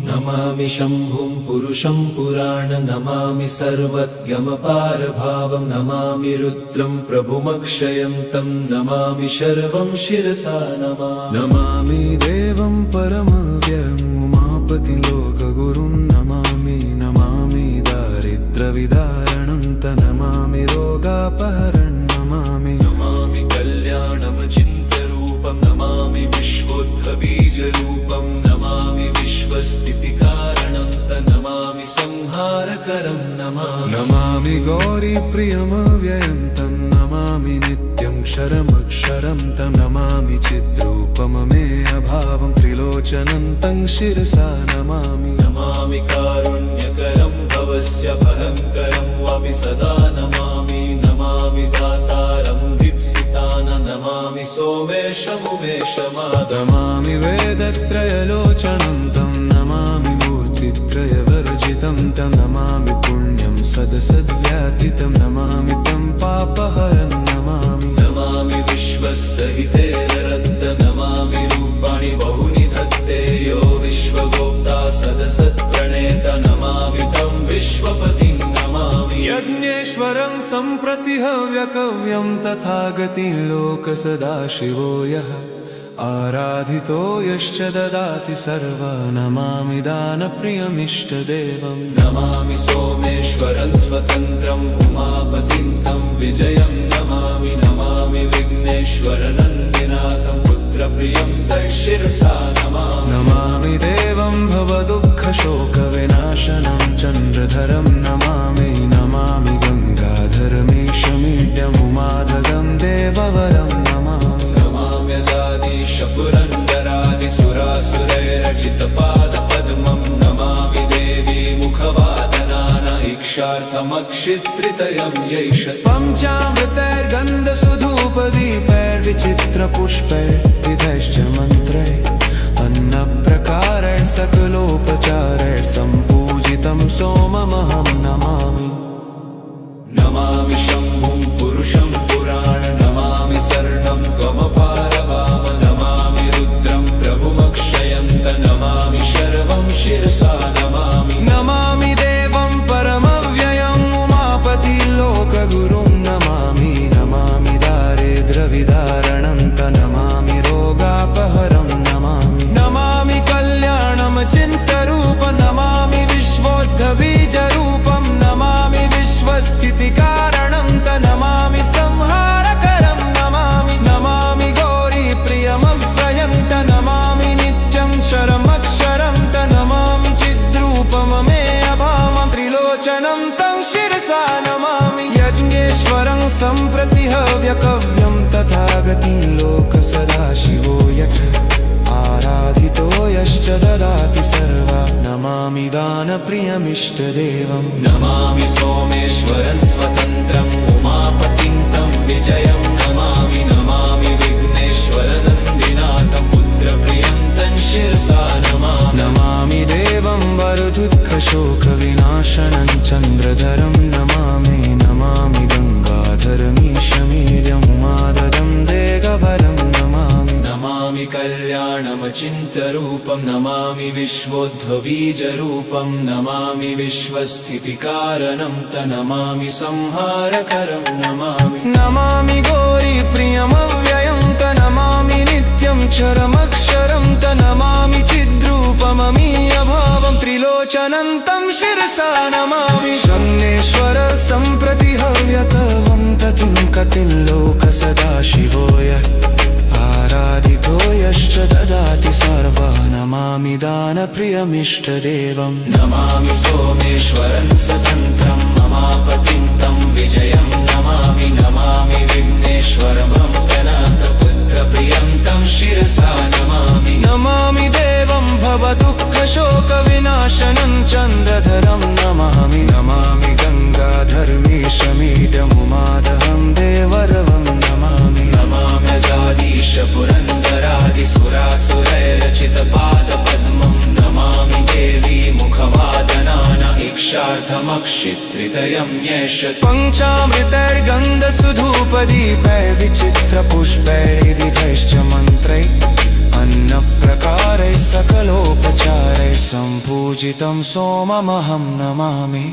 नमामि शम्भुं पुरुषं पुराण नमामि सर्वज्ञमपारभावं नमामि रुद्रं प्रभुमक्षयन्तं नमामि शर्वं शिरसा नमामि देवं परमव्ययम् उमापतिं लोकगुरुं नमामि दारिद्र्यविदारणं नमामि रोगापहरणं नमामि कल्याणमचिन्त्यरूपं नमामि विश्वोत्थबीजरूपं नमामि विश्वस्थितिकारणं नमामि संहारकरं नमामि गौरीप्रियमव्ययं तं नमामि नित्यं क्षरमक्षरं तं नमामि चिद्रूपममेयभावं त्रिलोचनं तं शिरसा नमामि कारुण्यकरं भवस्य भयङ्करं वापि सदा नमामि दातारं दीप्सितान नमामि सोमेशमुमेशमादमामि वेदत्रयलोचनं तं नमामि मूर्तित्रयवर्जितं तं नमामि पुण्यं सदसद्व्यातितं नमामि तं पापहरं नमामि विश्वसहितेररद्द नमामि रूपाणि बहुनि धत्ते यो विश्वगोप्ता सदसत्प्रणेत नमामि तं विश्वपतिं नमामि यज्ञेश्वरं सम्प्रति हव्यकव्यं तथागतिं लोकसदाशिवो यः आराधितो यश्च ददाति सर्वा नमामि दानप्रियमिष्टदेवं नमामि सोमेश्वरं स्वतन्त्रम् उमापतिं तं विजयं नमामि विघ्नेश्वरनन्दिनाथं पुत्रप्रियं तं शिरसा नमामि देवं भवदुःखशोकविनाशनं चन्द्रधरं नमामि गङ्गाधरमीशमीड्यम् उमाधगं देववरं पुरन्दरादिसुरासुरैरचितपादपद्मं नमामि देवी मुखवादनान इक्षार्थमक्षित्रितयं यैष पञ्चामृतैर्गन्धसुधूपदीपैर्विचित्रपुष्पैर्विधैश्च मन्त्रैः अन्नप्रकारैः सकलोपचारैः सम्पूजितं सोममहं नमामि शम्भुं पुरुषं पुराण नमामि शरणं त्वमपारवाम नमामि रुद्रं प्रभुमक्षयन्त नमामि शर्वं शिरसा नमामि देवं परमव्ययम् उमापतिं लोकगुरुं नमामि दारिद्र्यविदारणं नमामि रोगापहरं नमामि कल्याणमचिन्त्यरूपं नमामि विश्वोत्थबीजरूपं नमामि विश्वस्थितिकारणं नमामि संहारकरं नमामि गौरीप्रियमव्ययं नमामि नित्यं क्षरमक्षरं नमामि चिद्रूपममेयभावं त्रिलोचनं तं शिरसा नमामि यज्ञेश्वरं सम्प्रति हव्यकव्यं तथागतिं लोकसदाशिवो यः आराधितो यश्च ददाति सर्वा नमामि दानप्रियमिष्टदेवं नमामि सोमेश्वरं स्वतन्त्रम् उमापतिं तं विजयं नमामि विघ्नेश्वरनन्दिनाथं पुत्रप्रियं तं शिरसा नमामि देवं वरदुःखशोकविनाशनं चन्द्रधरं नमामि गङ्गाधरमीशमीड्यम् उमाधरं देववरं नमामि कल्याणमचिन्त्यरूपं नमामि विश्वोद्भवीजरूपं नमामि विश्वस्थितिकारणं नमामि संहारकरं नमामि गौरीप्रियमव्ययं नमामि नित्यं क्षरमक्षरं नमामि चिद्रूपममीयभावं त्रिलोचनं तं शिरसा नमामि शन्नेश्वर सम्प्रति हव्यकवं ततिं कतिं लोकसदाशिवो यः आराधितो यश्च ददाति सर्वा नमामि दानप्रियमिष्टदेवं नमामि सोमेश्वरं स्वतन्त्रं ममापतिं तं विजयं नमामि विघ्नेश्वरभङ्कनाथपुत्रप्रियं तं शिरसा नमामि देवं भवदुःखशोकविनाशनं चन्द्रधरं नमामि गङ्गाधरमीशमीड्यमुमादहं देवरवं नमाम्यजादीश पुरन्दरादिसुरासुरैरचितपादपद्मं नमामि देवी मुखवादनान इक्षार्थमक्षित्रितयं येष पञ्चामृतैर्गन्धसुधूपदीपैर्विचित्रपुष्पैर्विधैश्च मन्त्रैः अन्न प्रकारैः सकलोपचारैः सम्पूजितं सोममहं नमामि।